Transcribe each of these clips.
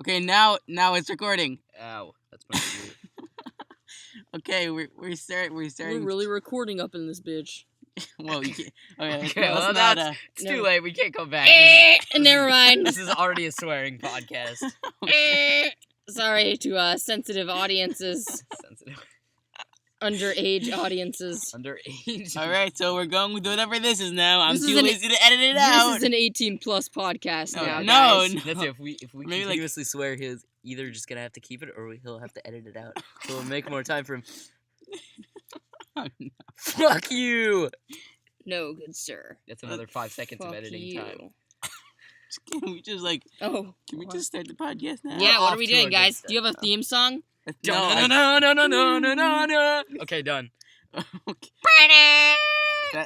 Okay, now it's recording. Ow, that's my weird. Okay, we're starting. We're really recording up in this bitch. Well, you can't. Okay, Okay, well, well, it's not. it's too late. We can't go back. Never mind. This is already a swearing podcast. Sorry to sensitive audiences, Sensitive. Underage audiences. Underage. All right, so we're going with whatever this is now. I'm This is too an- lazy to edit it out. This is an 18+ podcast No, now, no, guys. no. That's it. If we Maybe, like- continuously swear, he's either just gonna have to keep it or he'll have to edit it out. So we'll make more time for him. Oh, no. Fuck you! No, good sir. That's another 5 seconds of Fuck editing you. time. Can we just like? Oh. Can we just start the podcast now? Yeah, We're what off are we to a doing, good guys? start Do you have a now. theme song? No. Okay, done. Okay.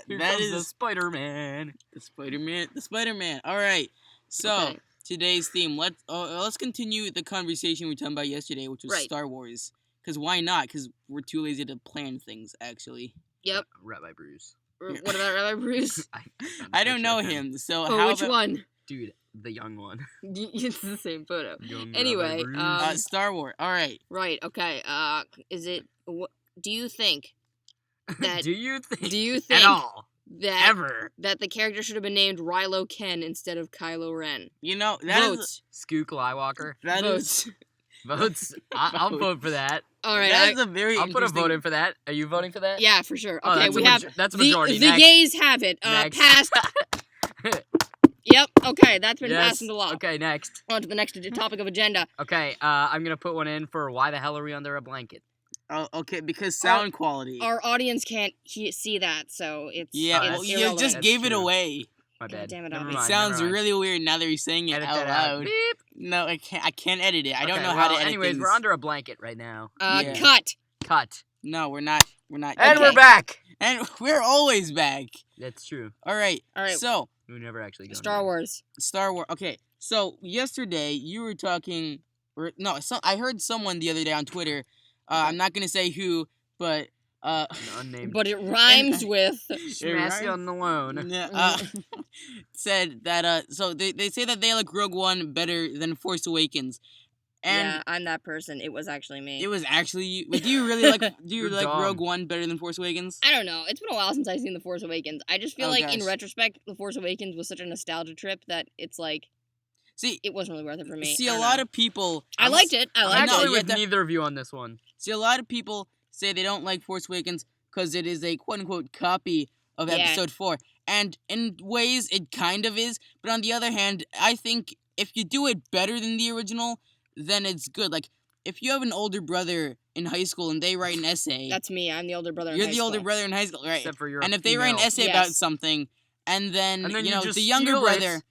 Here That comes is the Spider-Man. the Spider-Man. The Spider-Man. All right. So Okay. today's theme. Let's continue the conversation we were talking about yesterday, which was Right. Star Wars. Because why not? Because we're too lazy to plan things. Actually, Yep. Rabbi Bruce. What about Rabbi Bruce? I don't know him. So Oh, how which about one? Dude, the young one. It's the same photo. Young Anyway, Rabbi Bruce. Star Wars? All right. Right, okay. Is it... Do you think that... Do you think think at all that... ever That the character should have been named Rilo Ken instead of Kylo Ren? You know that is Votes. Skook Skywalker that is Votes. votes? I'll Votes. vote for that. Alright, that is a very I'll put a interesting. vote in for that. Are you voting for that? yeah, for sure. Oh, Okay, that's we a have... that's a The majority. Yeas Next. have it. Next. Passed. Yep, okay, that's been Yes. passed into law. Okay, next. On to the next topic of agenda. Okay, I'm gonna put one in for why the hell are we under a blanket? Oh, okay, because sound quality. Our audience can't see that, so it's Yeah, Oh, it's well, you irrelevant. just That's gave it true. away. My God bad. damn it, Never Avi. It mind, sounds never mind. really weird now that you're saying it Edit out that out. loud. Beep. No, I can't edit it. I don't Okay, know how to well, edit anyways, things. we're under a blanket right now. Yeah. Cut. Cut. No, we're not. We're not. And Okay. we're back. And we're always back. That's true. All right. All right. So, We never actually go. Star Wars. Star Wars. Okay. So, yesterday you were talking I heard someone the other day on Twitter. I'm not going to say who, but An unnamed. But it rhymes with... Schmassy on the loan. yeah, said that so they say that they like Rogue One better than Force Awakens. And yeah, I'm that person. It was actually me. it was actually you. Like, do you really like You're like dumb. Rogue One better than Force Awakens? I don't know. It's been a while since I've seen The Force Awakens. I just feel Oh, like, in gosh. retrospect, The Force Awakens was such a nostalgia trip that it's like, See, it wasn't really worth it for me. see I a don't lot know. of people I liked it. I I'm liked know, actually it. yeah, with that- neither of you on this one. See, a lot of people say they don't like Force Awakens because it is a quote-unquote copy of Yeah. Episode 4. And in ways, it kind of is. But on the other hand, I think if you do it better than the original, then it's good. Like, if you have an older brother in high school and they write an essay... That's me. I'm the older brother in You're high the older school. brother in high school, right? Except for your And if they write an female. essay about Yes. something, and then And then you you know, just the younger steal it. brother...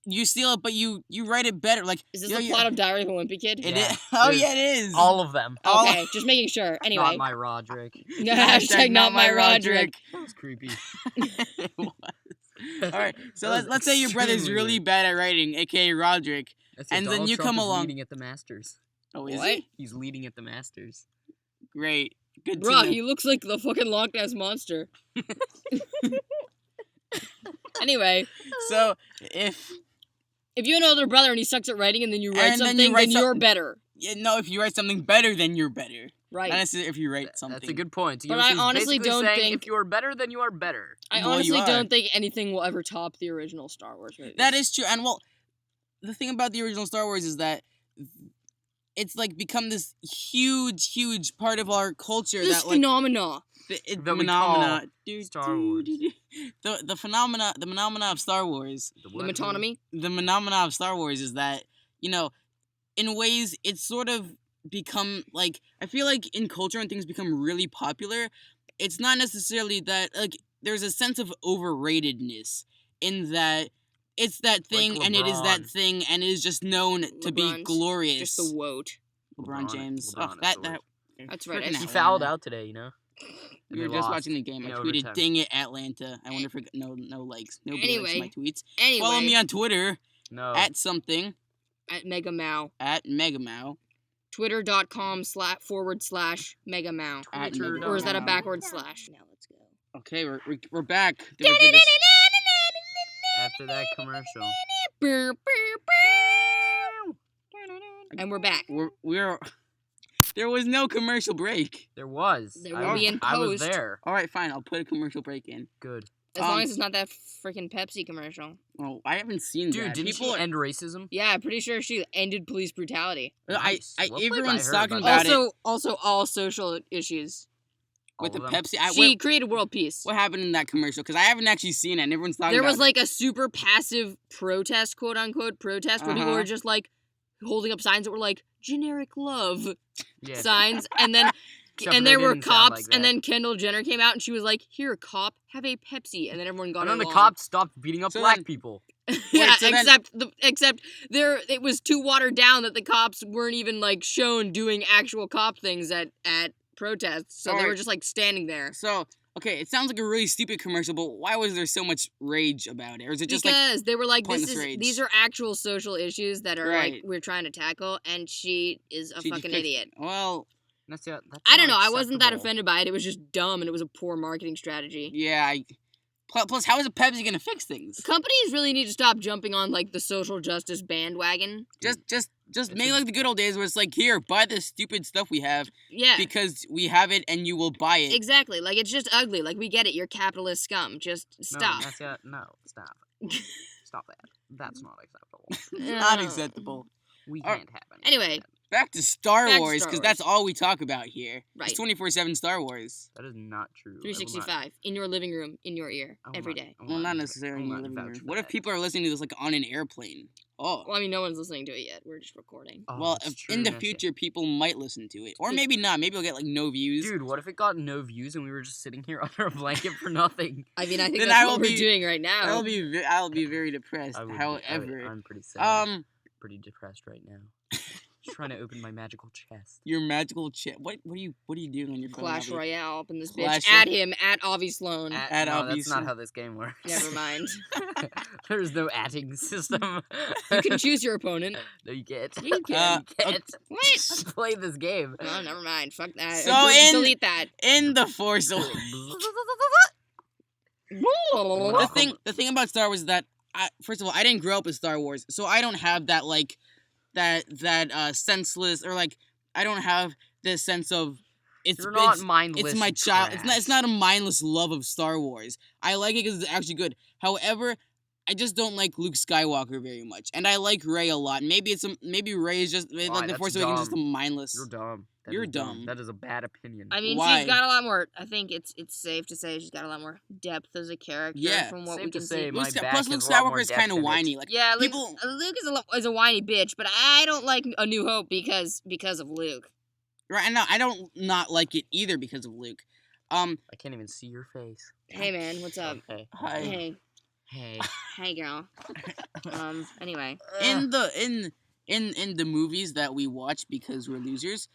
You steal it, but you write it better. Like, Is this you know, the you- plot of Diary of a Wimpy Kid? It Yeah. is. Oh, It is. yeah, it is. All of them. all- Okay, just making sure. Anyway. Not my Roderick. Hashtag not my Roderick. That was creepy. It was. All right, so That was let's say your brother's extremely really weird. bad at writing, aka Roderick. That's And then Donald you Trump come is along- leading at the Masters. Oh, is What? he? He's leading at the Masters. Great. Good to Bruh, know. he looks like the fucking Loch Ness Monster. Anyway, So, if if you have an older brother and he sucks at writing and then you write And then something, you write then you're something- better. if you write something better, then you're better. Right. Not necessarily if you write something. That's a good point. But I He's honestly basically don't saying think- if you are better, then you are better. I Well, honestly you are. don't think anything will ever top the original Star Wars movie. That is true. And, well, the thing about the original Star Wars is that it's, like, become this huge, huge part of our culture this that, like... phenomena. The that we phenomena, call Star Wars. The phenomena of Star Wars. The metonymy. The phenomena of Star Wars is that, you know, in ways it's sort of become like, I feel like in culture when things become really popular, it's not necessarily that, like, there's a sense of overratedness in that it's that thing Like and it is that LeBron. thing and it is just known to be LeBron's glorious. Just the woat. LeBron James. LeBron is that the that worst. That's right, freaking I He see. fouled out today, you know. And We they were just lost watching the game. I in tweeted, overtime. "Dang it, Atlanta!" I wonder if I got no likes, no likes Anyway. to my tweets. Anyway, Follow me on Twitter No. at something at Mega Mao. at Megamau. Twitter.com//Mega Mao. At Twitter. Mega Or is that a Mao. backward slash? Now let's go. Okay, we're back. There was this- After that commercial. And we're back. We're there was no commercial break. There was. There I will be was- in I was post. there. All right, fine. I'll put a commercial break in. Good. As long as it's not that freaking Pepsi commercial. Well, I haven't seen Dude, that. didn't People she end racism? Yeah, I'm pretty sure she ended police brutality. Nice. What clip I everyone's heard talking about about it Also all social issues. with the All of them? Pepsi. She created world peace. What happened in that commercial? Because I haven't actually seen it, and everyone's talking There about was like a super passive protest, quote unquote protest, where people Uh-huh. were just like holding up signs that were like generic love Yeah. signs, and then Except and for there they were didn't sound cops, like and that. then Kendall Jenner came out and she was like, "Here, cop, have a Pepsi," and then everyone got And then the along. cops stopped beating up So black then- people. Yeah, so then- except there it was too watered down that the cops weren't even like shown doing actual cop things at protests, so they were Alright. just like standing there. So, okay, it sounds like a really stupid commercial, but why was there so much rage about it? Or is it just like, Because they were like, pointless rage? these are actual social issues that are like Right. we're trying to tackle, and she is a she just fucking fixed- idiot. Well, That's I don't know. not I wasn't that acceptable. offended by it. It was just dumb, and it was a poor marketing strategy. yeah. Plus, how is a Pepsi gonna fix things? Companies really need to stop jumping on like the social justice bandwagon. Just It's make a- like the good old days where it's like, here, buy this stupid stuff we have Yeah, because we have it and you will buy it. exactly. Like it's just ugly. Like we get it. You're capitalist scum. Just stop. No, stop. Stop that. That's not acceptable. Not No. acceptable. We Alright. can't have any. Anyway, Back to Star Back to Wars, Star because Wars. that's all we talk about here. Right. It's 24/7 Star Wars. That is not true. I will not- 365 in your living room, in your ear, I will every not- day. I will Well, not vouch- necessarily I in will your not living vouch room. for What if that. people are listening to this like on an airplane? Oh. Well, I mean, no one's listening to it yet. We're just recording. Oh, Well, that's if true, in the that's it. future, people might listen to it. Or Dude. maybe not. Maybe we'll get like no views. Dude, what if it got no views and we were just sitting here under a blanket for nothing? I mean, I think Then that's I what will we're be- doing right now. I'll be very depressed. I would be- However, I'm pretty sad. Pretty depressed right now. Just trying to open my magical chest. your magical chip. What are you doing on your phone? Clash Avi? Royale up in this Clash bitch. Add him at Avi Sloan. At no, that's obviously- not how this game works. Never mind. There's no adding system. You can choose your opponent. No, you can't. You can. You can't. What? Play this game. Oh, never mind. Fuck that. So in- delete that. In the Force Awakens. The thing about Star Wars is that first of all, I didn't grow up with Star Wars, so I don't have that like that senseless, or like I don't have this sense of You're not it's mindless. my child. trash. It's not a mindless love of Star Wars. I like it because it's actually good. However, I just don't like Luke Skywalker very much, and I like Rey a lot. Maybe Rey is just Why? like the That's Force Awakens is just a dumb. mindless. You're dumb. That You're is dumb. That is a bad opinion. I mean, Why? she's got a lot more. I think it's safe to say she's got a lot more depth as a character Yeah. from what Safe we to can say, see. my Luke, back plus has Luke a lot more Skywalker is depth kind of in it. whiny. Like Yeah, Luke, people. Luke is a whiny bitch, but I don't like A New Hope because of Luke. Right, no, I don't not like it either because of Luke. I can't even see your face. Hey man, what's up? Okay. Hi. Hey, Hey. hey girl. Anyway, in the movies that we watch because we're losers,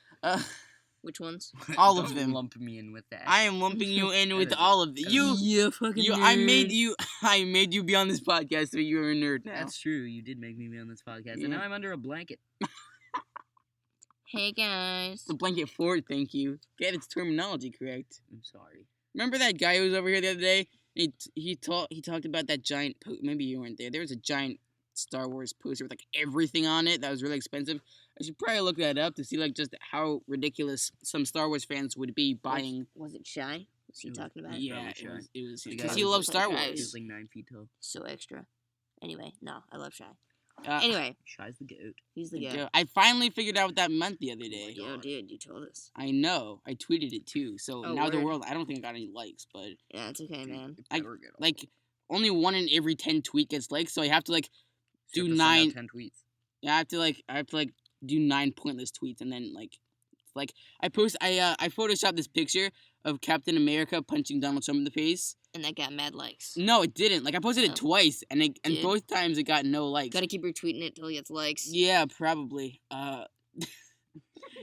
which ones? all of Don't them. lump me in with that. I am lumping you in with That is- all of them. Yeah, fucking I made you be on this podcast, so you're a nerd now. That's true. You did make me be on this podcast, Yeah. and now I'm under a blanket. Hey guys. The blanket fort, thank you. Get its terminology correct. I'm sorry. Remember that guy who was over here the other day? He talked about that giant. Maybe you weren't there. There was a giant Star Wars poster with like everything on it that was really expensive. I should probably look that up to see like just how ridiculous some Star Wars fans would be buying. Was it Shy? Was he It was- talking about? Yeah, Probably it Shy. was The because guy he was loves like Star Shy. He Wars. was like 9 feet tall. So extra. Anyway, no, I love Shy. Uh, Anyway, Shy's the goat. he's the guy. I finally figured out what that meant the other day. Yo, dude, you told us. I know. I tweeted it too. So Oh, now the word. world. I don't think I got any likes, but Yeah, it's okay, man. It I- better get like only 1 in every 10 tweet gets likes. So I have to like You do have to send out 9. 10 tweets. Yeah, I have to like do 9 pointless tweets, and then like I photoshopped this picture of Captain America punching Donald Trump in the face. And that got mad likes. No, it didn't. Like I posted Oh. it twice, and Did? both times it got no likes. Gotta keep retweeting it till he gets likes. Yeah, probably.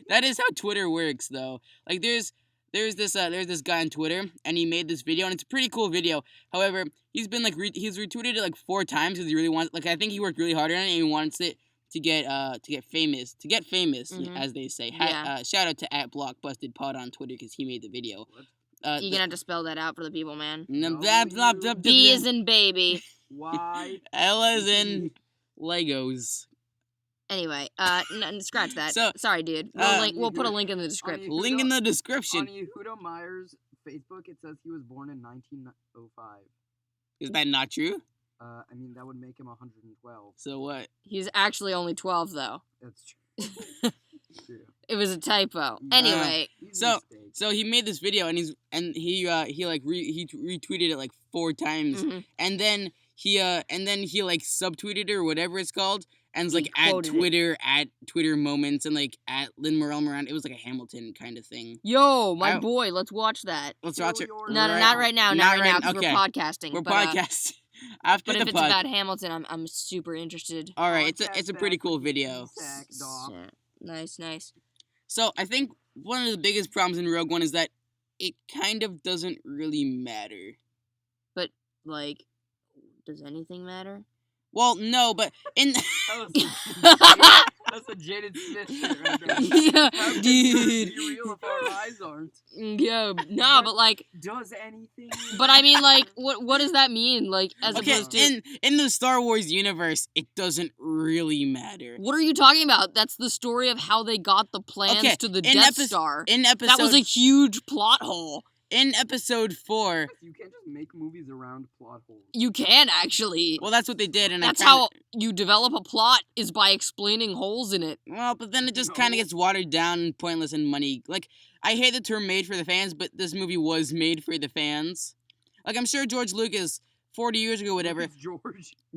That is how Twitter works, though. Like there's this guy on Twitter, and he made this video, and it's a pretty cool video. However, he's been like he's retweeted it like 4 times because he really wants. Like I think he worked really hard on it, and he wants it to get famous, Mhm. as they say. Yeah. Shout out to @BlockBustedPod on Twitter because he made the video. You're gonna have to spell that out for the people, man. B B is in baby. Why? L as in Legos. Anyway, scratch that. So, Sorry, dude. We'll put a link in the description. Link in the description. On Yehuda Meyer's Facebook, it says he was born in 1905. Is that not true? I mean, that would make him 112. So what? He's actually only 12, though. That's true. True. It was a typo. Yeah. Anyway, Easy mistake. So he made this video and he retweeted it like 4 times, mhm. and then he like subtweeted it or whatever it's called, and it's He like at quoted it. Twitter moments and like at Lin Manuel Miranda. It was like a Hamilton kind of thing. Yo, my I- boy, let's watch that. Let's Kill watch it. your No, Right. not right now. Not Not right now, because okay. we're podcasting. We're but, podcasting after But the if it's pod. about Hamilton, I'm super interested. All right, it's Podcast a pretty back cool with the video. Sack dog. So, nice. So I think one of the biggest problems in Rogue One is that it kind of doesn't really matter. Like, does anything matter? Well, no, but in That's a Jaden Smith shit right there. Yeah, How can dude. yours be real if our eyes aren't? Yeah, nah, but like, Does anything? but I mean, like, what does that mean? Like, as okay, opposed to, in the Star Wars universe, it doesn't really matter. what are you talking about? That's the story of how they got the plans Okay, to the in Death Star. In That was a episode huge plot hole. in episode 4, You can't just make movies around plot holes. You can actually. well, that's what they did, and That's I kinda, how you develop a plot, is by explaining holes in it. Well, but then it just kind No. of gets watered down and pointless and money. Like, I hate the term "made for the fans," but this movie was made for the fans. Like, I'm sure George Lucas, 40 years ago, whatever,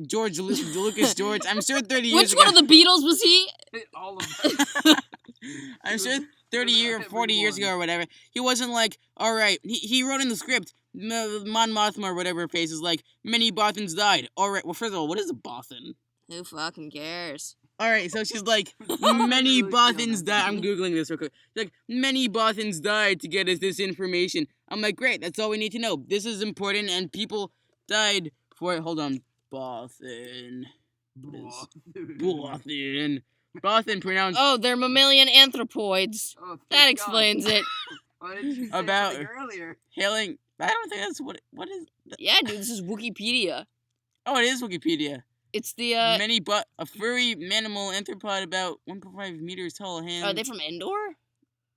George. Lucas George, I'm sure 30 years Which ago. one of the Beatles was he? All of them. I'm sure was- 30 was years, 40 years ago everyone. or whatever, he wasn't like, all right, he wrote in the script, Mon Mothma or whatever her face is like, many Bothans died. All right, well, first of all, what is a Bothan? Who fucking cares? All right, so she's like, I'm many really Bothans feeling died. that. I'm Googling this real quick. She's like, many Bothans died to get us this information. I'm like, great, that's all we need to know. This is important, and people died for it. Hold on. Bothan. Bothan. Bothan pronounced Oh, they're mammalian anthropoids. Oh, That thank explains God. it. Why didn't you say About- something earlier? hailing. I don't think that's what is. Yeah, dude, this is Wikipedia. Oh, it is Wikipedia. It's the, A furry mammal anthropod about 1.5 meters tall. Hands. are they from Endor?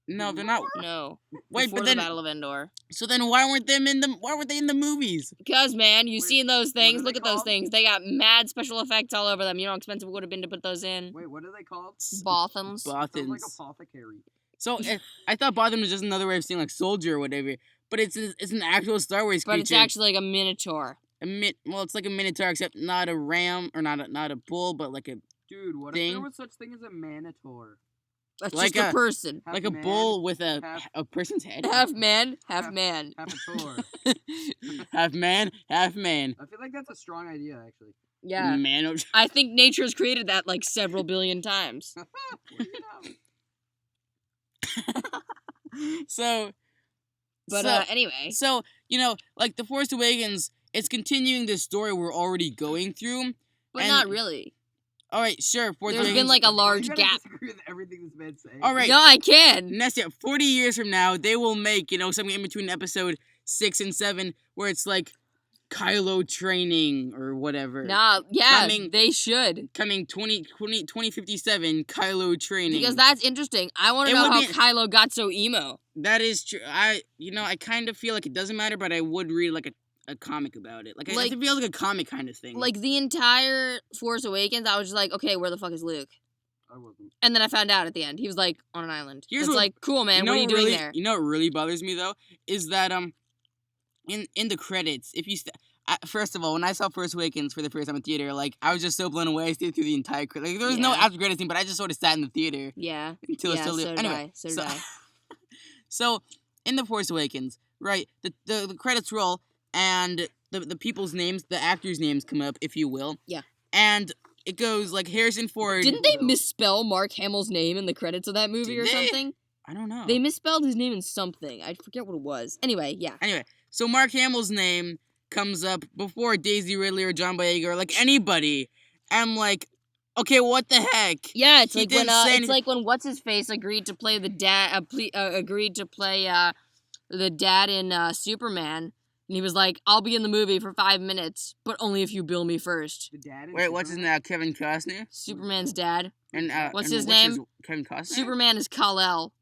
No, they're not. No. Wait, Before but then the Battle of Endor. so then why weren't they in the movies? Because, man, you've Wait, seen those things. are Look they at those called? things. They got mad special effects all over them. You know how expensive it would have been to put those in? Wait, what are they called? Bothans. Sounds like Bothans. apothecary. So I thought Botham was just another way of saying like soldier or whatever, but it's an actual Star Wars creature. But it's actually like a minotaur. Well, it's like a minotaur except not a ram or not a bull, but like a Dude, what if Thing. there was such thing as a manitor? That's Like just a a- person. Half like a man, bull with half- a person's head. Half man, half Half- man. half a Tor. half man, half man. I feel like that's a strong idea, actually. Yeah. Man. I think nature's created that like several billion times. What do you know? So, But so, anyway. so like the Force Awakens, it's continuing the story we're already going through. But and- not really. All right, sure. Force There's Awakens. been like a Why large you gotta gap. disagree with everything this man's saying? All right. No, I can. Next year, 40 years from now, they will make, something in between episode 6 and 7 where it's like Kylo training or whatever. Nah, yeah, Coming- they should. Coming 2057, Kylo training. Because that's interesting. I want to It know would how be- Kylo got so emo. That is true. I kind of feel like it doesn't matter, but I would read like a comic about it. Like, Like- it feels like a comic kind of thing. Like the entire Force Awakens, I was just like, okay, where the fuck is Luke? I wasn't. And then I found out at the end he was like on an island. Here's It's what- like, cool, man. What are you what doing really, there? You know what really bothers me though is that in the credits, if you first of all, when I saw Force Awakens for the first time in theater, like I was just so blown away. I stayed through the entire like there was no Yeah. after credits scene, but I just sort of sat in the theater Yeah. until Yeah, it's still so did anyway. I. So did so, I. so in the Force Awakens, right? The credits roll and the people's names, the actors' names come up, if you will. Yeah. And it goes like Harrison Ford. Didn't they misspell Mark Hamill's name in the credits of that movie Did or they? something? I don't know. They misspelled his name in something. I forget what it was. Anyway, yeah. Anyway, so Mark Hamill's name comes up before Daisy Ridley or John Boyega or like anybody. I'm like, okay, what the heck? Yeah, it's He like when didn't say it's like when what's his face agreed to play the dad agreed to play the dad in Superman. And he was like, I'll be in the movie for 5 minutes, but only if you bill me first. The dad in Wait, what's his Superman? name? Kevin Costner? Superman's dad. And What's and his name? Kevin Costner? Superman is Kal-El.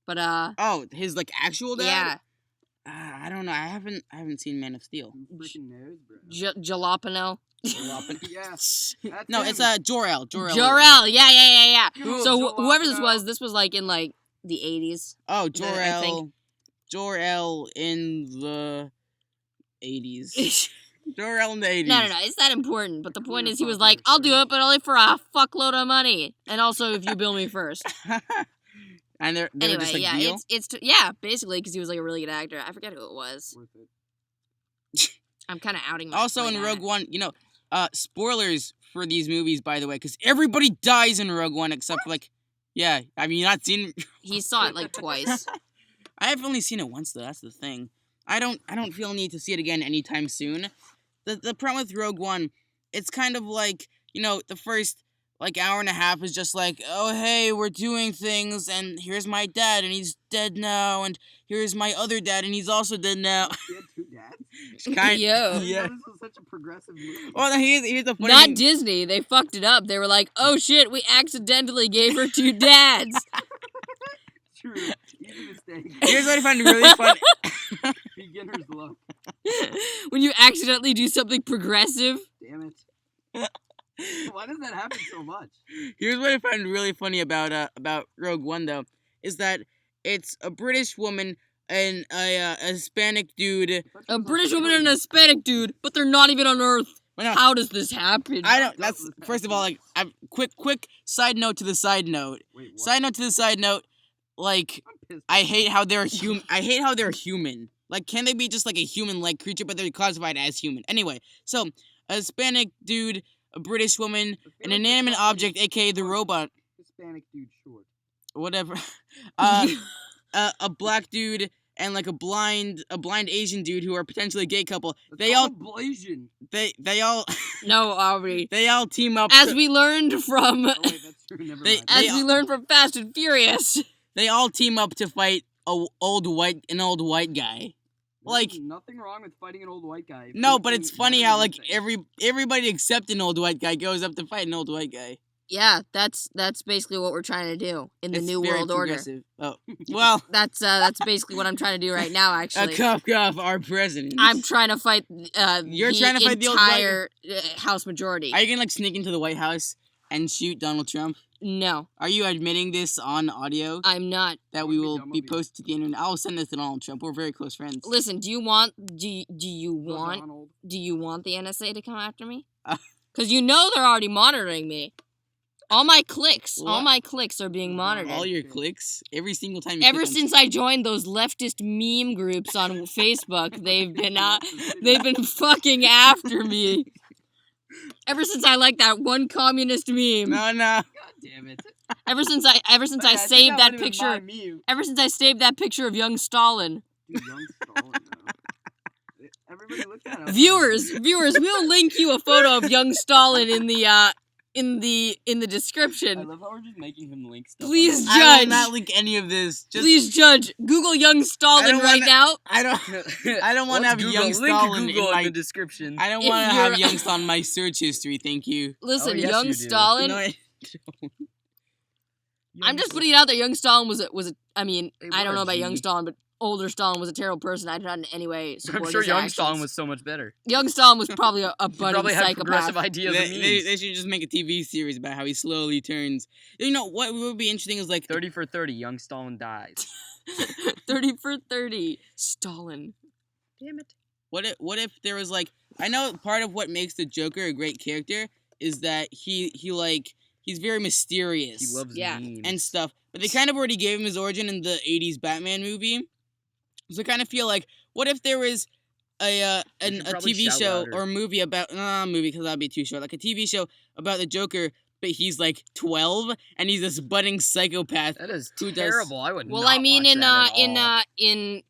But, Oh, his like actual dad? yeah. I don't know. I haven't seen Man of Steel. You freaking knows, bro. Jalapeno. Yeah. That's No, him. it's Jor-El. Jor-El. Yeah. Cool, So Joe whoever this Lopino. was, this was like in like the 80s. Oh, I Jor-El. think. Jor-El in the 80s. Jor-El in the 80s. No, it's not important. But the point Clear is, he was popular like, I'll do choice. it, but only for a fuckload of money. And also if you bill me first. And they were Anyway, just like yeah, deal? yeah, basically, because he was like a really good actor. I forget who it was. Worth it. I'm kind of outing myself. Also right in now. Rogue One, spoilers for these movies, by the way, because everybody dies in Rogue One except for like, yeah, I mean, you're not seen. He saw it like twice. I have only seen it once though. That's the thing. I don't feel a need to see it again anytime soon. The problem with Rogue One, it's kind of like the first like hour and a half is just like, oh hey, we're doing things, and here's my dad, and he's dead now, and here's my other dad, and he's also dead now. He had 2 dads? Yo. I didn't Yeah. know this was such a progressive movie. Well, here's the funny Not thing. Disney. They fucked it up. They were like, oh shit, we accidentally gave her 2 dads. True. Easy mistake. Here's what I find really funny. Beginner's luck. When you accidentally do something progressive. Damn it. Why does that happen so much? Here's what I find really funny about Rogue One though, is that it's a British woman and a Hispanic dude. A British woman and a Hispanic dude, but they're not even on Earth. Well, no, How does this happen? I don't. That's first of all, like, quick side note to the side note. Wait, what? Side note to the side note. Like, I'm pissed. I hate how they're human. I hate how they're human. Like, can they be just like a human-like creature, but they're classified as human? Anyway, so a Hispanic dude, a British woman, an inanimate object, aka the robot, Hispanic dude short. whatever. A black dude and like a blind Asian dude who are potentially a gay couple. They all Blasian. they all No, Aubrey. they all team up. As we learned from Oh wait, that's true. Never They- mind. they- as we learned from Fast and Furious. They all team up to fight an old white guy. Like, There's nothing wrong with fighting an old white guy. no, but it's Better funny than how like nothing. everybody except an old white guy goes up to fight an old white guy. Yeah, that's basically what we're trying to do in the It's New very World Order. progressive. Oh, well, That's basically what I'm trying to do right now. Actually, cough, our president. I'm trying to fight. You're trying to fight the old white- entire House majority. Are you gonna like sneak into the White House and shoot Donald Trump? No, Are you admitting this on audio I'm not. that we That'd be will dumb be of you. posted to the internet? I'll send this to Donald Trump. We're very close friends. Listen, do you want the Donald. NSA to come after me? Uh. Because you know they're already monitoring me. All my clicks, all What? my clicks are being monitored. All your clicks every single time. You Ever click on- since I joined those leftist meme groups on Facebook, they've been fucking after me. Ever since I liked that one communist meme. No. God damn it. Ever since I saved that picture. Dude, Ever since I saved that picture of young Stalin. young Stalin, though. Everybody look that up. Viewers, we'll link you a photo of young Stalin in the description. I love how we're just making him link stuff. Please I will judge. not link any of this. Just Please judge. Google young Stalin don't right wanna- now. I don't. I don't want to have young Stalin Google in my. the description. I don't If want to have you're- young Stalin in my search history. Thank you. Listen, yes, young you do. Stalin. No, I- I'm just putting it out there. Young Stalin was a. I mean, Hey, I what don't know a about G. young Stalin, but older Stalin was a terrible person. I did not in any way support I'm sure his young actions. Stalin was so much better. Young Stalin was probably a He budding probably had psychopath. progressive ideas and they memes. should just make a TV series about how he slowly turns. You know what would be interesting is like 30 for 30, young Stalin dies. 30 for 30. Stalin. Damn it. what if there was like, I know part of what makes the Joker a great character is that he's very mysterious. He loves Yeah. memes. and stuff. But they kind of already gave him his origin in the 80s Batman movie. So I kind of feel like, what if there was a should probably TV shout show louder. or a movie about, not a movie because that'd be too short, like a TV show about the Joker, but he's like 12 and he's this budding psychopath. That is Who does- terrible. I would Well, not I mean, watch that at all. in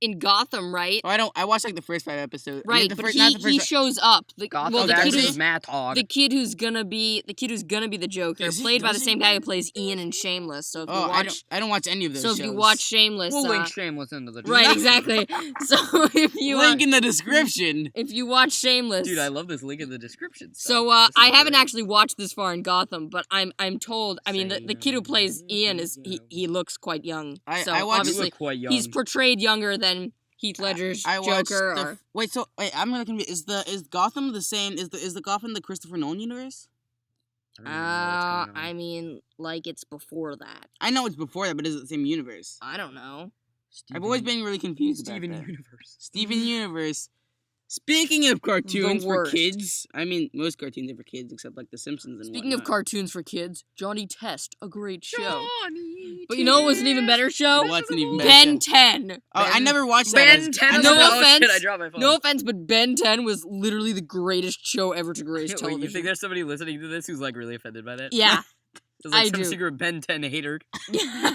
in Gotham, right? Oh, I watched like the first 5 episodes. I mean, Right, the but first, not the he first. shows up. The Gotham kid versus who's- Mad Hog. the kid who's gonna be the Joker, Is he- played by the does he? same guy who plays Ian in Shameless. So if you Oh, watch, I don't watch any of those. so if shows. you watch Shameless, We'll link Shameless into the right, exactly. So if you link in the description. if you watch Shameless, Dude, I love this link in the description. So This is I haven't great. actually watched this far in Gotham, but I'm told. I mean, the kid who plays Same. Ian he looks quite young. I so watched- You obviously look quite young. he's portrayed younger than Heath Ledger's I watched Joker. the Or, wait. So wait, I'm gonna confuse. Is Gotham the same? Is the Gotham the Christopher Nolan universe? I don't even know what's going on. I mean, like it's before that. I know it's before that, but is it the same universe? I don't know. I've always been really confused Steven about that. Universe. Steven Universe. Speaking of cartoons for worst. kids, I mean most cartoons are for kids except like The Simpsons and Speaking of whatnot. cartoons for kids, Johnny Test, a great show. Johnny But you know what was an even better show? What's an even better Ben show? 10. Oh, I Ben- never watched that. Ben as- 10 I No never- Oh, shit, offense. I dropped my phone. No offense, but Ben 10 was literally the greatest show ever to grace Wait, television. you think there's somebody listening to this who's like really offended by that? Yeah. There's like I some do. secret Ben 10 hater.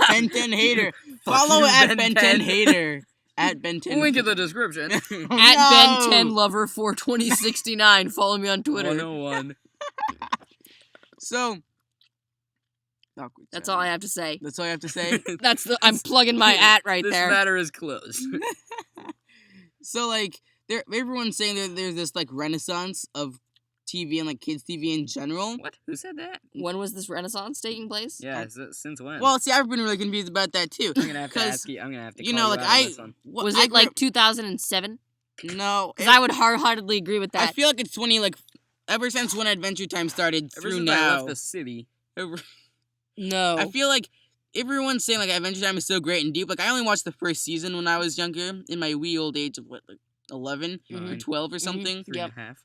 Ben 10 hater. Fuck Follow you, at Ben Ben 10. 10 hater. At Ben 10. Link in the description. At No! Ben 10 Lover for 2069. Follow me on Twitter. 101. So. Awkward That's silence. all I have to say. That's all I have to say. I'm plugging my at right This there. matter is closed. So like, everyone's saying that there's this like renaissance of TV and like kids TV in general. What? Who said that? When was this renaissance taking place? Yeah, since when? Well, see, I've been really confused about that too. I'm gonna have to 'cause, ask you. I'm gonna have to. you call know, like out on I this one. Was I it grew like up- 2007? no? Because I would hard-heartedly agree with I that. feel like it's 20 like ever since when Adventure Time started Ever through since I now. left the city, No. I feel like everyone's saying like Adventure Time is so great and deep. Like I only watched the first season when I was younger, in my wee old age of what, like 11 or Mhm. 12 or something. three Yep. and a half.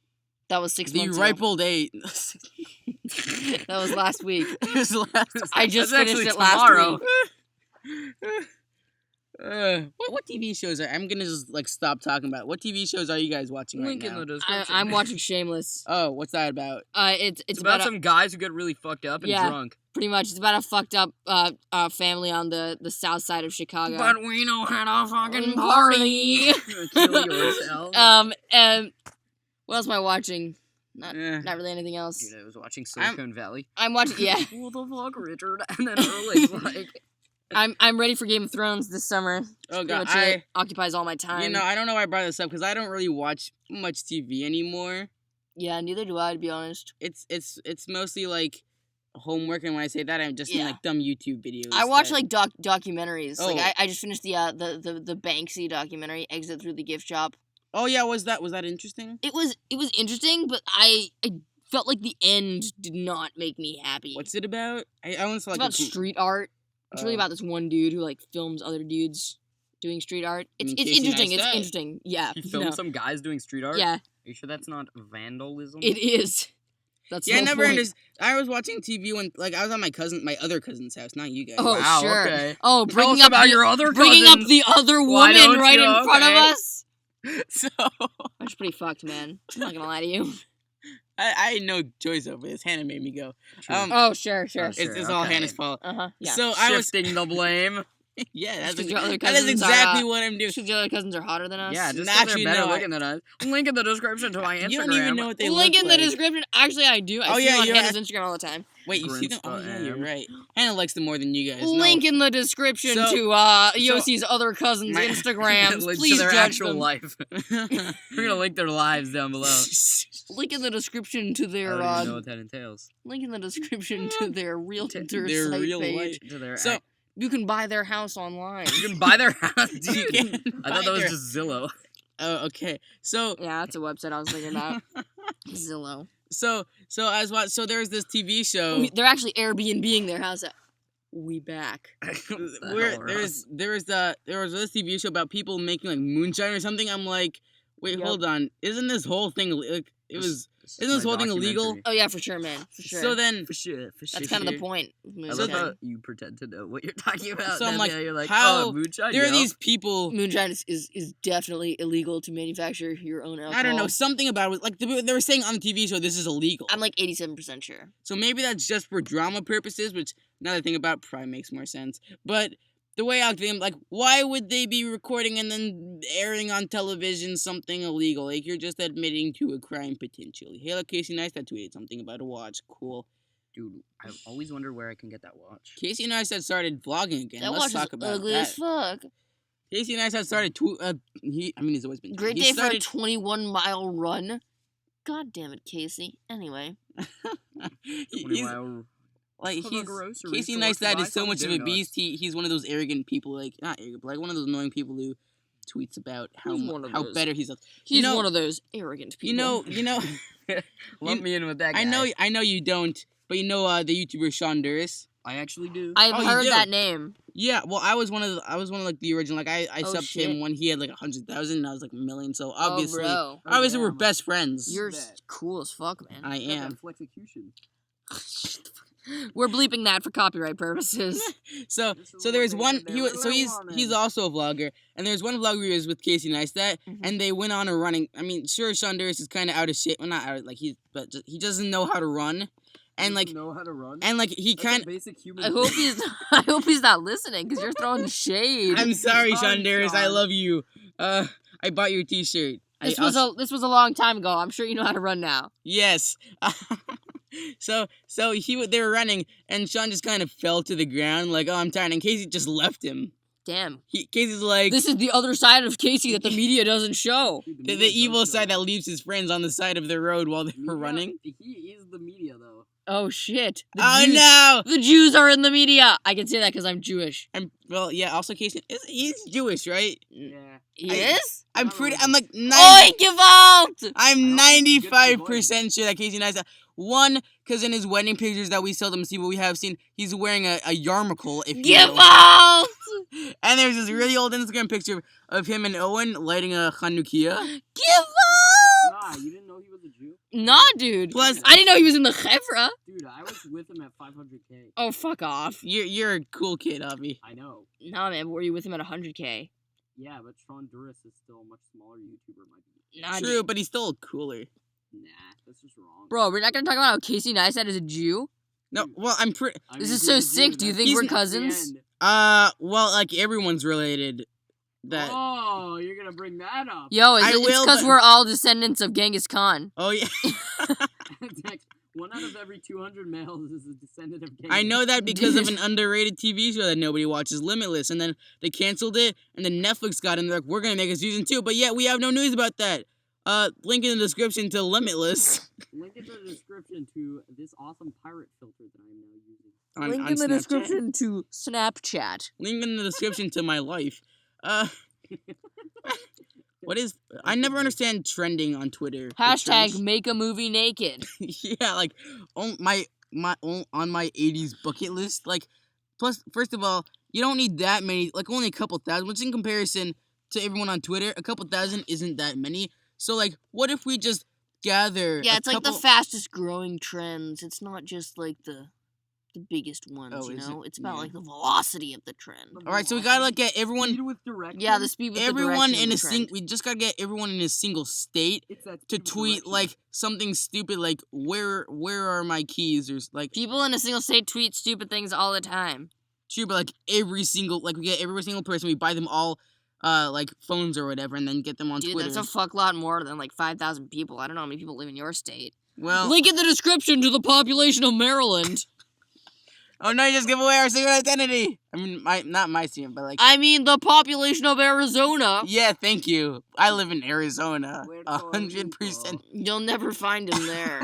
That was 6 The months ripe ago. old age. That was last week. It was last. I just That's finished actually it last tomorrow. week. What TV shows are I'm gonna just like stop talking about it. What TV shows are you guys watching Link right in now? the description. I'm watching Shameless. Oh, what's that about? It's It's about about some guys who get really fucked up and Yeah. drunk. pretty much it's about a fucked up family on the south side of Chicago. But we know how to fucking party. Kill yourself. And what else am I watching? Not Eh. not really anything else. Dude, I was watching Silicon Valley. I'm watching. Yeah, What the fuck, Richard? And then Early's like, I'm ready for Game of Thrones this summer. Oh Pretty god, much it occupies all my time. you know I don't know why I brought this up because I don't really watch much TV anymore. Yeah, neither do I, to be honest. It's mostly like homework, and when I say that, I'm just in Yeah. like dumb YouTube videos. I watch that- like documentaries. Like Oh. I just finished the Banksy documentary, Exit Through the Gift Shop. Oh yeah, was that interesting? It was interesting, but I felt like the end did not make me happy. What's it about? I only saw It's like about street art. It's really Oh. about this one dude who like films other dudes doing street art. It's mean it's Casey interesting. It's Neistat? interesting. Yeah. he filmed no. some guys doing street art? Yeah, Are you sure that's not vandalism? it is. That's Yeah, I the never point. understood. I was watching TV when like I was at my other cousin's house, not you guys. Oh, Wow, sure. okay. Oh, Tell bringing us up about the, your other bringing up cousins. the other Why woman don't right you? in front of Okay. us. So That's pretty fucked, man. I'm not gonna lie to you. I had no choice over this. Hannah made me go. True. Oh, sure. Sure. It's all okay. Hannah's fault. Yeah. So I was Shifting the blame. yeah, that's Because your other that is cousins are, exactly what I'm doing. Because the other cousins are hotter than us. Yeah, just Naturally, so they're better no, I- link in the link in the description to my Instagram. You don't even know what they Link look in like. the description. Actually, I do. I Oh, see yeah, them on you're Hannah's Instagram all the time. Wait, you see them? Oh yeah, you're Grinch.m. right. Hannah likes them more than you guys. Link no. in the description So- to Yossi's other cousins' My- Instagrams. Link Please to their judge actual them. life. We're gonna link their lives down below. Link in the description to I their don't even know what that entails. link in the description to their realtor Their site real page. life. To their So You can buy their house online. you can buy their house, You dude. can I thought that was buy their- just Zillow. Oh, okay. So Yeah, that's a website I was thinking about. Zillow. so as what? So there's this TV show. They're actually Airbnb-ing their house. We back. Where there was this TV show about people making like moonshine or something. I'm like, wait, Yep. hold on. Isn't this whole thing like it was? Isn't this whole thing illegal? Oh yeah, for sure, man. For sure. So then, For sure, for sure. that's kind of the point. of I love moonshine. how you pretend to know what you're talking about. So I'm and like, then you're like, how- oh, moonshine, there are yo. these people. Moonshine is definitely illegal to manufacture your own alcohol. I don't know something about it. Like they were saying on the TV show, this is illegal. I'm like 87% sure. So maybe that's just for drama purposes, which now that I think about, it, probably makes more sense. But the way I think, like, why would they be recording and then airing on television something illegal? Like, you're just admitting to a crime potentially. Hey, look, Casey Neistat tweeted something about a watch. Cool. Dude, I've always wondered where I can get that watch. Casey Neistat started vlogging again. That Let's watch talk is about ugly that. as fuck. Casey Neistat started he's always been Great he day started, for a 21-mile run. God damn it, Casey. Anyway. he's, like Casey Neistat is so much of a beast. He's one of those arrogant people, like not arrogant, but like one of those annoying people who tweets about how better he's. He's one of those arrogant people. You know. Lump me in with that guy. I know you don't, but you know the YouTuber Sean Duras. I actually do. I've Oh, you heard do? that name. Yeah, well, I was one of like the original. Like I Oh, subbed shit. him when he had like 100,000, and I was like 1,000,000. So obviously, Oh, bro. obviously we're damn. best friends. You're that. cool as fuck, man. I am. Flexecution. We're bleeping that for copyright purposes. So This is so what there was they one. did. They He was so really he's wanted. also a vlogger, and there's one vlog where he was with Casey Neistat, Mhm. and they went on a running. I mean, sure, Sean Duras is kind of out of shit. Well, not out, like but he doesn't know how to run, and like know how to run. he That's a kind. basic human. I hope he's not listening because you're throwing shade. I'm sorry, Sorry, Sean Duras. I Sean. love you. I bought your T-shirt. This was a long time ago. I'm sure you know how to run now. Yes. So they were running, and Sean just kind of fell to the ground, like, oh, I'm tired, and Casey just left him. Damn. Casey's like, This is the other side of Casey that the media doesn't show. Dude, the media evil does show side that that. leaves his friends on the side of the road while they were Media- running. He is the media, though. Oh shit. Oh Jews, no! The Jews are in the media. I can say that because I'm Jewish. Also Casey, he's Jewish, right? Yeah. He I- is? I'm Not pretty. really. I'm like Oi, give out! I'm I don't think it's good for 95% sure that Casey Neistat. One, because in his wedding pictures that we seldom see, but we have seen, he's wearing a yarmulke, if you Give will. out! And there's this really old Instagram picture of him and Owen lighting a Chanukia. Give out! Nah, you didn't know he was a Jew? Nah, dude. Plus, I didn't know he was in the Chevra. Dude, I was with him at 500K. Oh, fuck off. you're a cool kid, Avi. I know. Nah, man, were you with him at 100K? Yeah, but Sean Duras is still a much smaller YouTuber, might be. Nah, True, but he's still cooler. Nah, that's just wrong. Bro, we're not gonna talk about how Casey Neistat is a Jew? No, well, I'm pretty. I This mean, is he's so a sick. Jew, Do you that's think He's we're n- the cousins? end. Well, like everyone's related. That. Oh, you're gonna bring that up. Yo, I it's will, because but- we're all descendants of Genghis Khan. Oh yeah, Text, 1 out of every 200 males is a descendant of Genghis. I know that because of Dude. an underrated TV show that nobody watches, Limitless, and then they canceled it, and then Netflix got in. They're like, we're gonna make a season 2, but yet we have no news about that. Link in the description to Limitless. Link in the description to this awesome pirate filter that I am now using. Link on in the Snapchat. description to Snapchat. Link in the description to my life. What is? I never understand trending on Twitter. the Hashtag trends. make a movie naked. Yeah, like on my 80s bucket list. Like, plus, first of all, you don't need that many. Like, only a couple thousand. Which, in comparison to everyone on Twitter, a couple thousand isn't that many. So, like, what if we just gather? Yeah, a it's like the couple- fastest growing trends. It's not just like the biggest ones, Oh, you is know? it? It's about Yeah. like the velocity of the trend. All right, so we gotta like get everyone. Speed with direction. Yeah, the speed with the Everyone direction in of a the trend. we just gotta get everyone in a single state It's that to speed with tweet direction. like something stupid like where are my keys or like People in a single state tweet stupid things all the time. true, but like every single we get every single person, we buy them all like phones or whatever, and then get them on Dude, Twitter. that's a fuck lot more than like 5,000 people. I don't know how many people live in your state. Well, Link in the description to the population of Maryland. oh no, you just give away our secret identity. I mean, not my secret, but like I mean, the population of Arizona. yeah, thank you. I live in Arizona, Where 100%. You'll never find him there.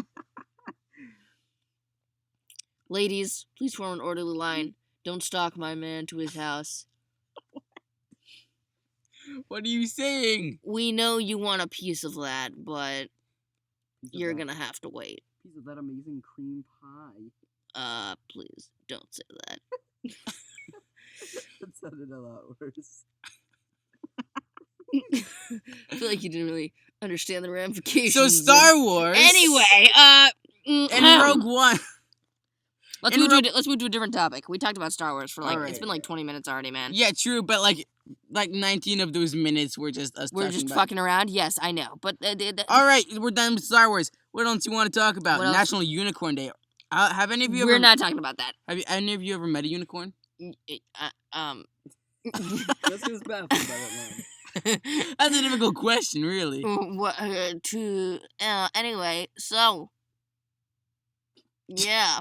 Ladies, please form an orderly line. Don't stalk my man to his house. What are you saying? We know you want a piece of that, but Piece of you're that- gonna have to wait. Piece of that amazing cream pie. Please, don't say that. That sounded a lot worse. I feel like you didn't really understand the ramifications. So of- Star Wars. Anyway, and Rogue One. let's in move to a different topic. We talked about Star Wars for like Alright. it's been like 20 minutes already, man. Yeah, true, but like 19 of those minutes were just us We're talking just about. fucking around. Yes, I know, but All right, we're done with Star Wars. What else do you want to talk about? What else? National Unicorn Day. Have any of you we're ever? not talking about that. Have any of you ever met a unicorn? That's just baffled by that line. That's a difficult question, really. What anyway, so yeah.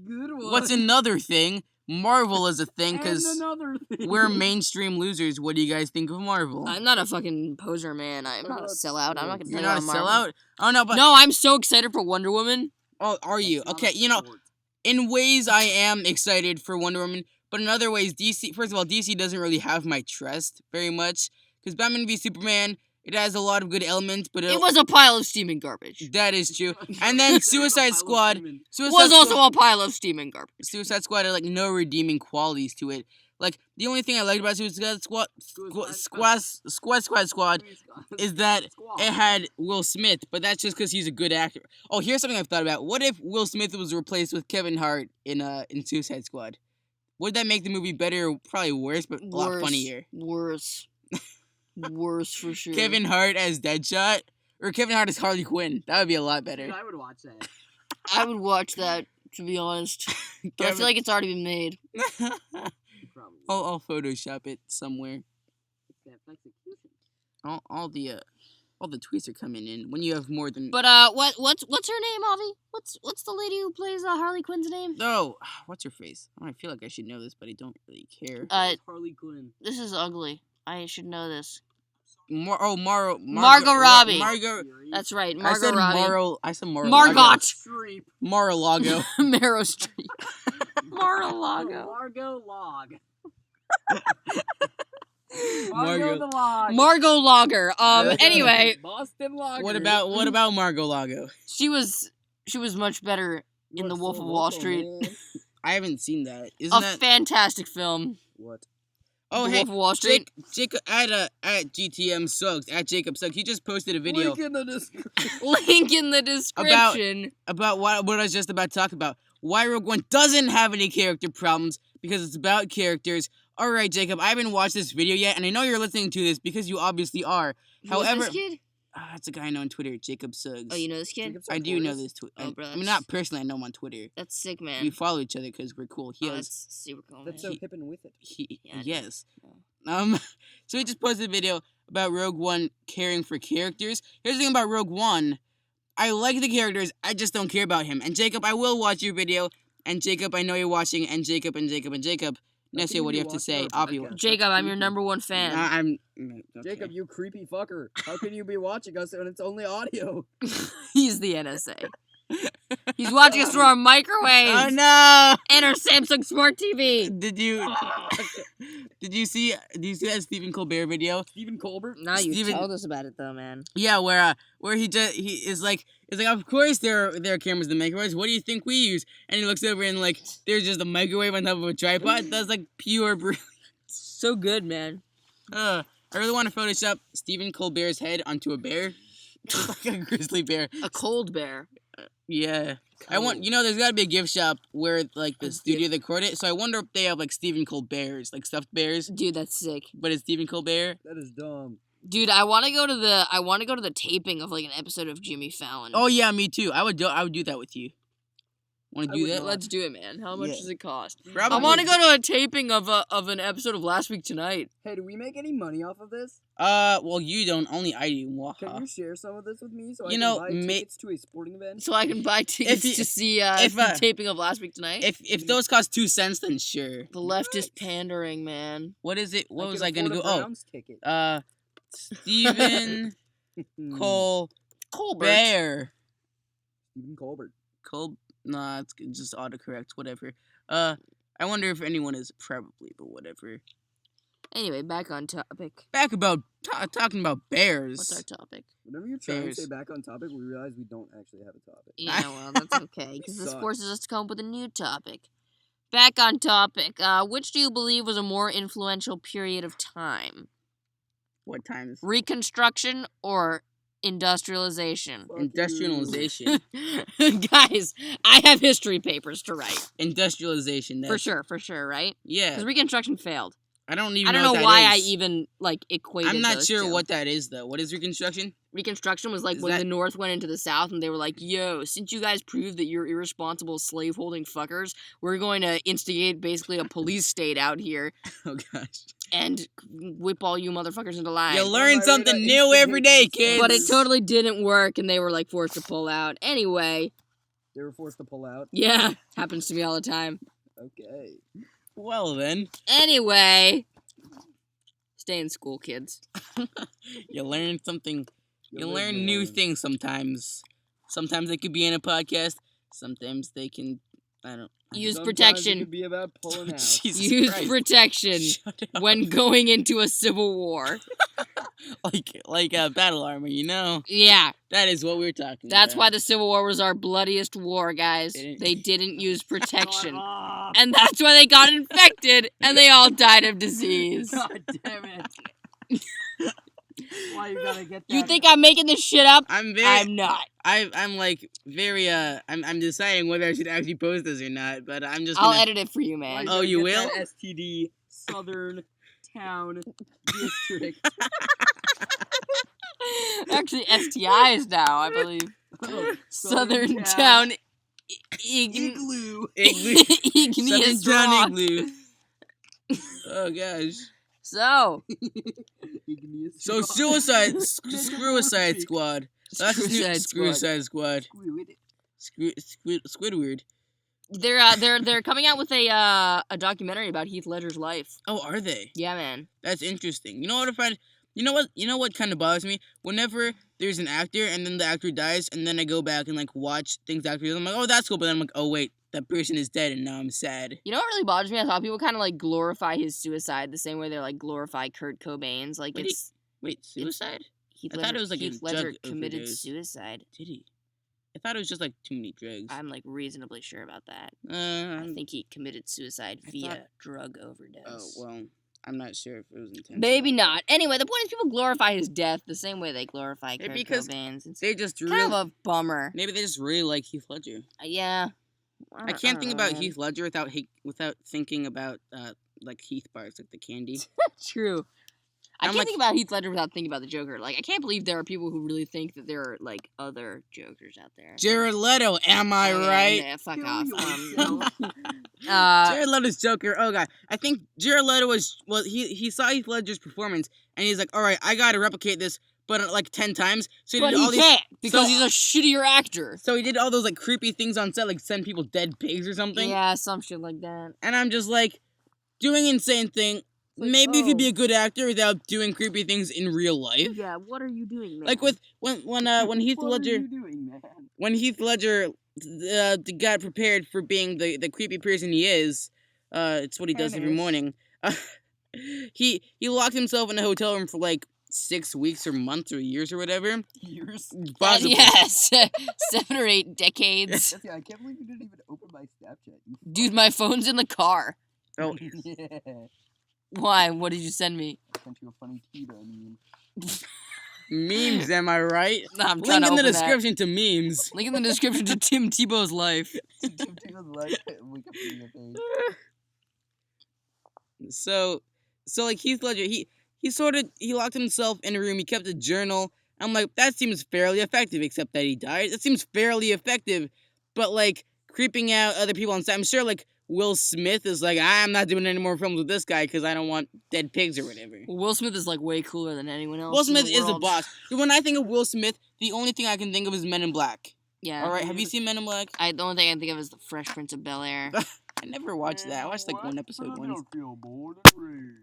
Good one. What's another thing? Marvel is a thing And because another thing. we're mainstream losers. What do you guys think of Marvel? I'm not a fucking poser, man. I'm not a sellout. I'm not gonna You're tell not a you about Marvel. sellout? Oh no, but No, I'm so excited for Wonder Woman. oh, are you? That's not Okay, a you know, sport. in ways I am excited for Wonder Woman, but in other ways, DC. First of all, DC doesn't really have my trust very much because Batman v Superman. It has a lot of good elements, but It was a pile of steaming garbage. that is true. And then Suicide Squad. It Suicide was Squad, also a pile of steaming garbage. Suicide Squad had like no redeeming qualities to it. Like the only thing I liked about Suicide Squad is that it had Will Smith, but that's just because he's a good actor. Oh, here's something I've thought about. What if Will Smith was replaced with Kevin Hart in Suicide Squad? Would that make the movie better? Or probably worse, but a lot funnier. Worse. Worse for sure. Kevin Hart as Deadshot, or Kevin Hart as Harley Quinn. That would be a lot better. Dude, I would watch that. I would watch that, to be honest. But I feel like it's already been made. Probably. I'll Photoshop it somewhere. Except execution. All the tweets are coming in when you have more than. But what's her name, Avi? What's the lady who plays Harley Quinn's name? Oh, what's her face? I feel like I should know this, but I don't really care. Harley Quinn. This is ugly. I should know this. Margot Robbie. Margot. That's right, I Margot said Robbie. I said Margot. Margot. Streep. Mar-a-Lago. Meryl Streep. Mar-a-Lago. Margot Log. Margot. the Log. Margot Lager. Anyway, Boston Lager. What about Margot Lago? she was much better in The Wolf of Wall Street. I haven't seen that. Isn't A that? fantastic film. What? Oh, The hey, Wolf of Wall Street. Jacob at GTM Suggs at Jacob Suggs. He just posted a video Link in the description. Link in the description. about what I was just about to talk about. Why Rogue One doesn't have any character problems because it's about characters. All right, Jacob, I haven't watched this video yet, and I know you're listening to this because you obviously are. However, Who's this kid? that's a guy I know on Twitter, Jacob Suggs. Oh, you know this kid? I do know this. Oh, bro, I mean, not personally. I know him on Twitter. That's sick, man. We follow each other because we're cool. He Oh, has. that's super cool, man. That's so hip and with it. Yeah, I know. Yes. Yeah. So he just posted a video about Rogue One caring for characters. Here's the thing about Rogue One. I like the characters, I just don't care about him. And Jacob, I will watch your video. And Jacob, I know you're watching. And Jacob. Nessia, what do you have to say? Obviously. Jacob, I'm your number one fan. I'm. Okay. Jacob, you creepy fucker. How can you be watching us when it's only audio? He's the NSA. He's watching us through our microwave Oh no! and our Samsung Smart TV. Did you see that Stephen Colbert video? Stephen Colbert? Now you Steven- told us about it though, man. Yeah, where he is like of course there are cameras in the microwaves. What do you think we use? And he looks over and like there's just a microwave on top of a tripod. That's like pure brilliance. So good, man. I really want to Photoshop Stephen Colbert's head onto a bear, just like a grizzly bear. A cold bear. Yeah. I want, there's gotta be a gift shop where, like, the studio they record it, so I wonder if they have, like, Stephen Colbert's, like, stuffed bears, Dude, that's sick. but it's Stephen Colbert. That is dumb. Dude, I want to go to the taping of like an episode of Jimmy Fallon. Oh, yeah, me too. I would do that with you. Want I to do would that? not. Let's do it, man. How much Yeah. does it cost? Probably. I want to go to a taping of an episode of Last Week Tonight. Hey, do we make any money off of this? Well, you don't. Only I do. Can Waha. you share some of this with me so I You can know, buy tickets to a sporting event? So I can buy tickets you- to see if, the taping of Last Week Tonight. If those cost 2 cents, then sure. The leftist pandering, man. What is it? What was can I gonna afford go? a Browns ticket. Stephen Colbert. Colbert. Stephen Colbert. Nah, it's just autocorrect. Whatever. I wonder if anyone is probably, but whatever. Anyway, back on topic. Back about talking about bears. What's our topic? Whenever you try and Bears. say back on topic, we realize we don't actually have a topic. Yeah, well, that's okay, because this Sucks. forces us to come up with a new topic. Back on topic. Which do you believe was a more influential period of time? What times? Reconstruction or industrialization? Fuck Industrialization. Guys, I have history papers to write. Industrialization. For sure, right? Yeah. Because Reconstruction failed. I don't even I don't know know what why that I is. even like equated. I'm not those sure two. what that is though. What is Reconstruction? Reconstruction was like Is when that- the North went into the South and they were like, yo, since you guys proved that you're irresponsible slave-holding fuckers, we're going to instigate basically a police state out here Oh gosh. and whip all you motherfuckers into line. You my learn way something to new every day, instigate kids. But it totally didn't work and they were like forced to pull out. Anyway, They were forced to pull out. yeah, happens to me all the time. Okay. Well then, Anyway, stay in school, kids. you learn something. You live, learn you new learn. things sometimes. Sometimes they could be in a podcast. Sometimes they can. I don't. Use Sometimes it protection. could be about pulling out. Jesus Use Christ. protection Shut up. when going into a civil war. like battle armor, you know. Yeah, That is what we're talking that's about. why the Civil War was our bloodiest war, guys. Didn't- They didn't use protection. God, And that's why they got infected and they all died of disease. God damn it. Why you gotta get that? You think I'm making this shit up? I'm very. I'm not. I'm like very. I'm deciding whether I should actually post this or not. But I'm just. I'll Gonna, edit it for you, Why man. Oh, gotta you get will? that STD Southern Town District. Actually, STIs now, I believe. Oh, Southern Town Igloo. Igloo. Southern Igneous Town Rock. Igloo. Oh gosh. So, Igneous So Rock. Screw-a-side Squad. That's the new Screw-side Screw-a-side Squad. Squidward. they're coming out with a documentary about Heath Ledger's life. Oh, are they? Yeah, man. That's interesting. You know what I find? You know what kind of bothers me? Whenever there's an actor and then the actor dies, and then I go back and like watch things the actor does, I'm like, oh, that's cool. But then I'm like, oh wait, that person is dead, and now I'm sad. You know what really bothers me? I thought people kind of like glorify his suicide the same way they like glorify Kurt Cobain's. Like Wait, it's Wait, suicide? Heath I Ledger, thought it was like a Heath Ledger drug committed overdose. suicide. Did he? I thought it was just like too many drugs. I'm like reasonably sure about that. I I think he committed suicide I via thought- drug Oh overdose. well, I'm not sure if it was intentional. Maybe not. Anyway, the point is people glorify his death the same way they glorify Maybe Kurt because Cobain's. It's They just kind really. of a bummer. Maybe they just really like Heath Ledger. Yeah. I can't think about Heath Ledger without thinking about like Heath bars, like the candy. True. I I'm can't like- think about Heath Ledger without thinking about the Joker. Like, I can't believe there are people who really think that there are, like, other Jokers out there. Jared Leto, am I Yeah, right? yeah, fuck Kill off. yourself. Jared Leto's Joker. Oh god, I think Jared Leto he saw Heath Ledger's performance and he's like, all right, I gotta replicate this, but like 10 times. So but did all he these. can't, because so- he's a shittier actor. So he did all those like creepy things on set, like send people dead pigs or something. Yeah, some shit like that. And I'm just like, doing insane thing. like, Maybe you could be oh. a good actor without doing creepy things in real life. Yeah, what are you doing, man? Like with when Heath What are Ledger you doing, man? when Heath Ledger got prepared for being the creepy person he is, it's what he does every Dennis. morning. He locked himself in a hotel room for like 6 weeks or months or years or whatever. Years. Possibly. Yes, 7 or 8 decades. Yeah, I can't believe you didn't even open my Snapchat. You Dude, my phone's in the car. Oh, yeah. Why? What did you send me? I sent you a funny tweet on memes, am I right? Nah, I'm trying Link to in the open that. description to memes. Link in the description to Tim Tebow's life. you. Like, Wikipedia page. So like Heath Ledger, he locked himself in a room. He kept a journal. I'm like, that seems fairly effective, except that he died. That seems fairly effective, but like creeping out other people on set. I'm sure like Will Smith is like, I'm not doing any more films with this guy because I don't want dead pigs or whatever. Will Smith is like way cooler than anyone else. Will in the Smith is a world. boss. When I think of Will Smith, the only thing I can think of is Men in Black. Yeah. All right, have you seen Men in Black? The only thing I can think of is the Fresh Prince of Bel Air I never watched that. I watched like one episode I once. don't feel bored and rage.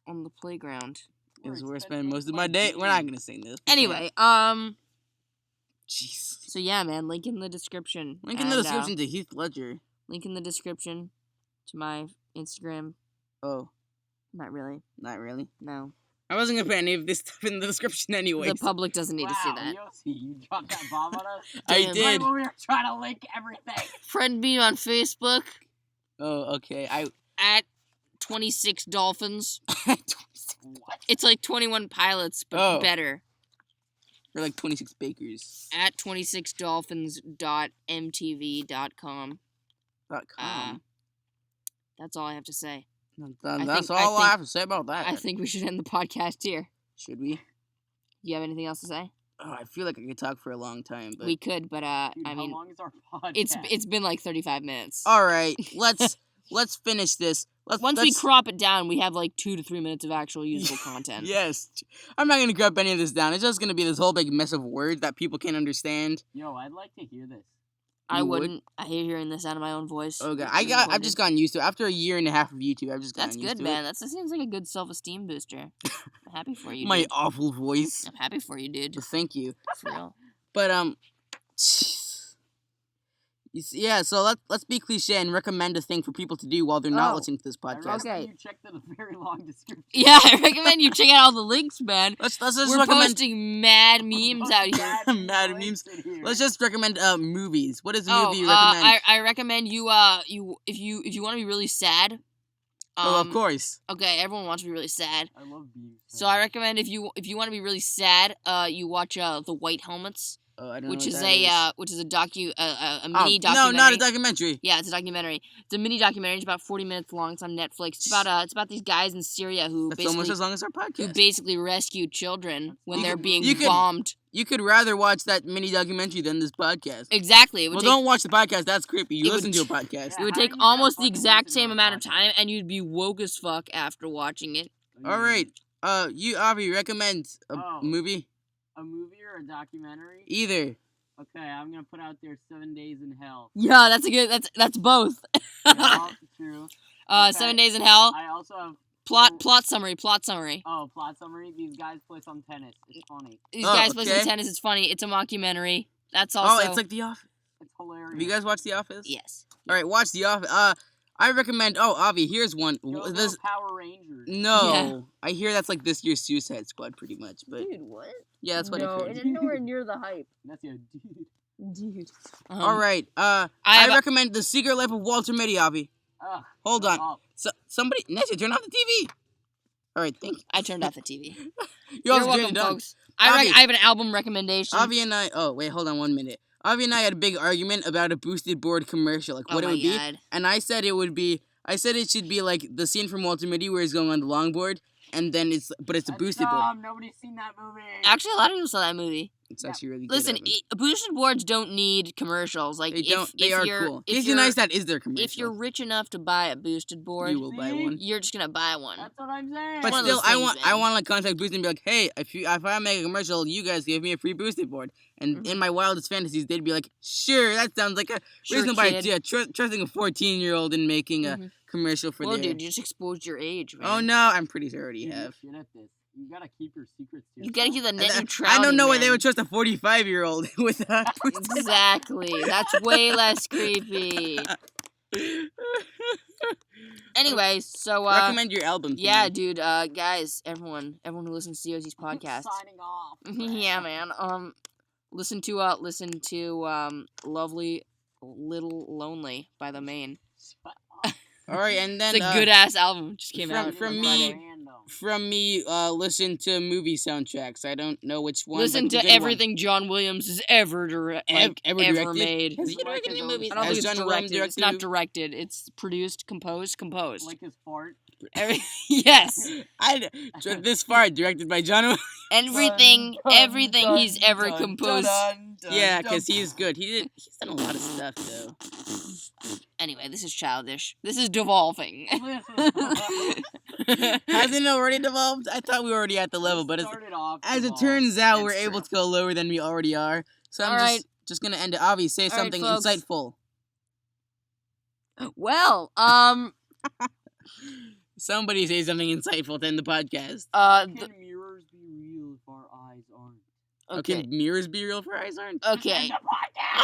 on the playground. It was where I spend most of my day. We're not gonna sing this. Anyway, Jeez. so yeah, man, link in the description. Link in the And, description to Heath Ledger. Link in the description to my Instagram. Oh, Not really. not really. No. I wasn't gonna put any of this stuff in the description anyway. The public doesn't need to see that. Yossi, you dropped that bomb on us? I Damn. did. Right when we were trying to link everything. Friend me on Facebook Oh, okay. at 26 Dolphins. What? It's like 21 Pilots, but Oh. better. We're like 26 bakers. At 26dolphins.mtv.com. .com. That's all I have to say. That's I all I think- have to say about that. I think we should end the podcast here. Should we? You have anything else to say? Oh, I feel like I could talk for a long time, but We could, but Dude, I how mean, long is our podcast? it's been like 35 minutes. all right. Let's finish this. Once we crop it down, we have like 2 to 3 minutes of actual usable content. Yes, I'm not gonna grab any of this down. It's just gonna be this whole big mess of words that people can't understand. Yo, I'd like to hear this. I You would? wouldn't. I hate hearing this out of my own voice. Okay, Makes me I've disappointed. just gotten used to it. After a year and a half of YouTube, I've just gotten That's used good, to man. That seems like a good self-esteem booster. I'm happy for it. you, My dude. awful voice. I'm happy for you, dude. Thank you. For real. But yeah. So let's be cliche and recommend a thing for people to do while they're not Oh. listening to this I podcast. recommend Okay. you check the very long description. Yeah, I recommend you check out all the links, man. Let's just We're recommend posting mad memes out here. Mad memes. Let's just recommend movies. What is a Oh, movie you recommend? I recommend you if you want to be really sad. Of course. Okay, everyone wants to be really sad. I love being So I recommend if you want to be really sad, you watch The White Helmets, Oh, I don't which know is what that which is a mini Oh, documentary. no, not a documentary. Yeah, it's a documentary. It's a mini documentary. It's about 40 minutes long. It's on Netflix. It's about these guys in Syria who That's almost basically as long as our podcast. rescue children when You they're could- being you could- bombed. You could rather watch that mini documentary than this podcast. Exactly. It would Well, take, don't watch the podcast. That's creepy. You it would listen to a t- podcast. Yeah. it would how take do you not almost the fucking exact listen to same a amount of podcast? time, and you'd be woke as fuck after watching it. All right. You Avi recommend a Oh. movie? A movie or a documentary? Either. Okay, I'm gonna put out there 7 Days in Hell. Yeah, that's both. Yeah, true. Okay. 7 Days in Hell. I also have Plot summary. plot summary. These guys play some tennis. It's funny. These Oh, guys play some okay. tennis. It's funny. It's a mockumentary. That's Oh, also. it's like The Office. It's hilarious. Have you guys watched The Office? Yes. All right, watch The Office. I recommend. Oh, Avi, here's one. Go This Power Rangers. no, Yeah. I hear that's like this year's Suicide Squad, pretty much. But Dude, what? yeah, that's what I heard. it's nowhere near the hype. That's your dude. Dude. All right. I I have a- recommend The Secret Life of Walter Mitty, Avi. Ugh, Hold shut on. up. So somebody, Nancy, turn off the TV. All right, thank you. I turned off the TV. You You're also welcome, did it done. folks. Avi. I have an album recommendation. Avi and I. Oh wait, hold on 1 minute. Avi and I had a big argument about a boosted board commercial, like Oh what it my would be. God. And I said it would be. I said it should be like the scene from Walter Mitty where he's going on the longboard, and then it's a That's boosted board. dumb. Nobody's seen that movie. Actually, a lot of people saw that movie. It's actually really good. Listen, Evan. boosted boards don't need commercials. Like They don't. They are you're, cool. If Casey you're, Neistat is their commercial. if you're rich enough to buy a boosted board, you will buy See? one. you're just gonna buy one. That's what I'm saying. But one of still, those I things, want man. like contact Boost and be like, hey, if I make a commercial, you guys give me a free boosted board. And Mm-hmm. in my wildest fantasies, they'd be like, sure, that sounds like a Sure, reasonable kid. idea. Trusting a 14-year-old in making a Mhm. commercial for Whoa, their. dude, you just exposed your age, man. Oh no, I'm pretty sure I already Dude, you're have. shit at this. You gotta keep your secrets to You gotta keep yourself. the net I neutrality. don't know why they man. would trust a 45-year-old with a Exactly. That's way less creepy. Anyways, so Recommend your album. to yeah, me. dude, guys, everyone who listens to DOZ's podcast. Signing off. Yeah, man. Listen to Lovely Little Lonely by The Main. All right, and then It's a good ass album. Just came out. from on me- Friday. from me, listen to movie soundtracks. I don't know which one. Listen but it's a to good one. everything John Williams has ever Ever ever directed? made. Has he directed any movies? I don't Has think it's John Williams directed. It's not directed- directed. It's produced, composed. Like his fart. Yes. This far directed by John. Everything he's ever composed. Yeah, because he's good. He's done a lot of stuff though. Anyway, this is childish. This is devolving. Hasn't it already devolved? I thought we were already at the level, but as it Devolved. turns out, That's we're able to go lower than we already are. So I'm Alright. just gonna end it. Avi, say Alright, something folks. insightful. Well, Somebody say something insightful to end the podcast. Can mirrors be real if our eyes aren't? okay. Can mirrors be real for eyes aren't? Okay.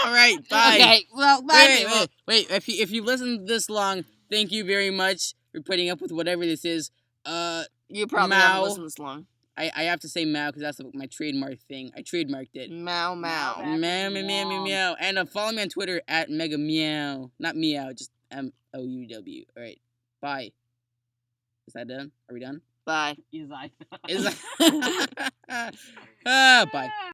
All right, bye. Okay. Well, bye. Wait. If you listened this long, thank you very much for putting up with whatever this is. You probably Mao. haven't listened this long. I have to say Mao because that's my trademark thing. I trademarked it. Meow meow. Meow. Meow, meow, meow, meow, meow. And follow me on Twitter at Mega Meow. Not Meow, just MOUW. All right, bye. Is that done? Are we done? Bye. Is I? Is bye.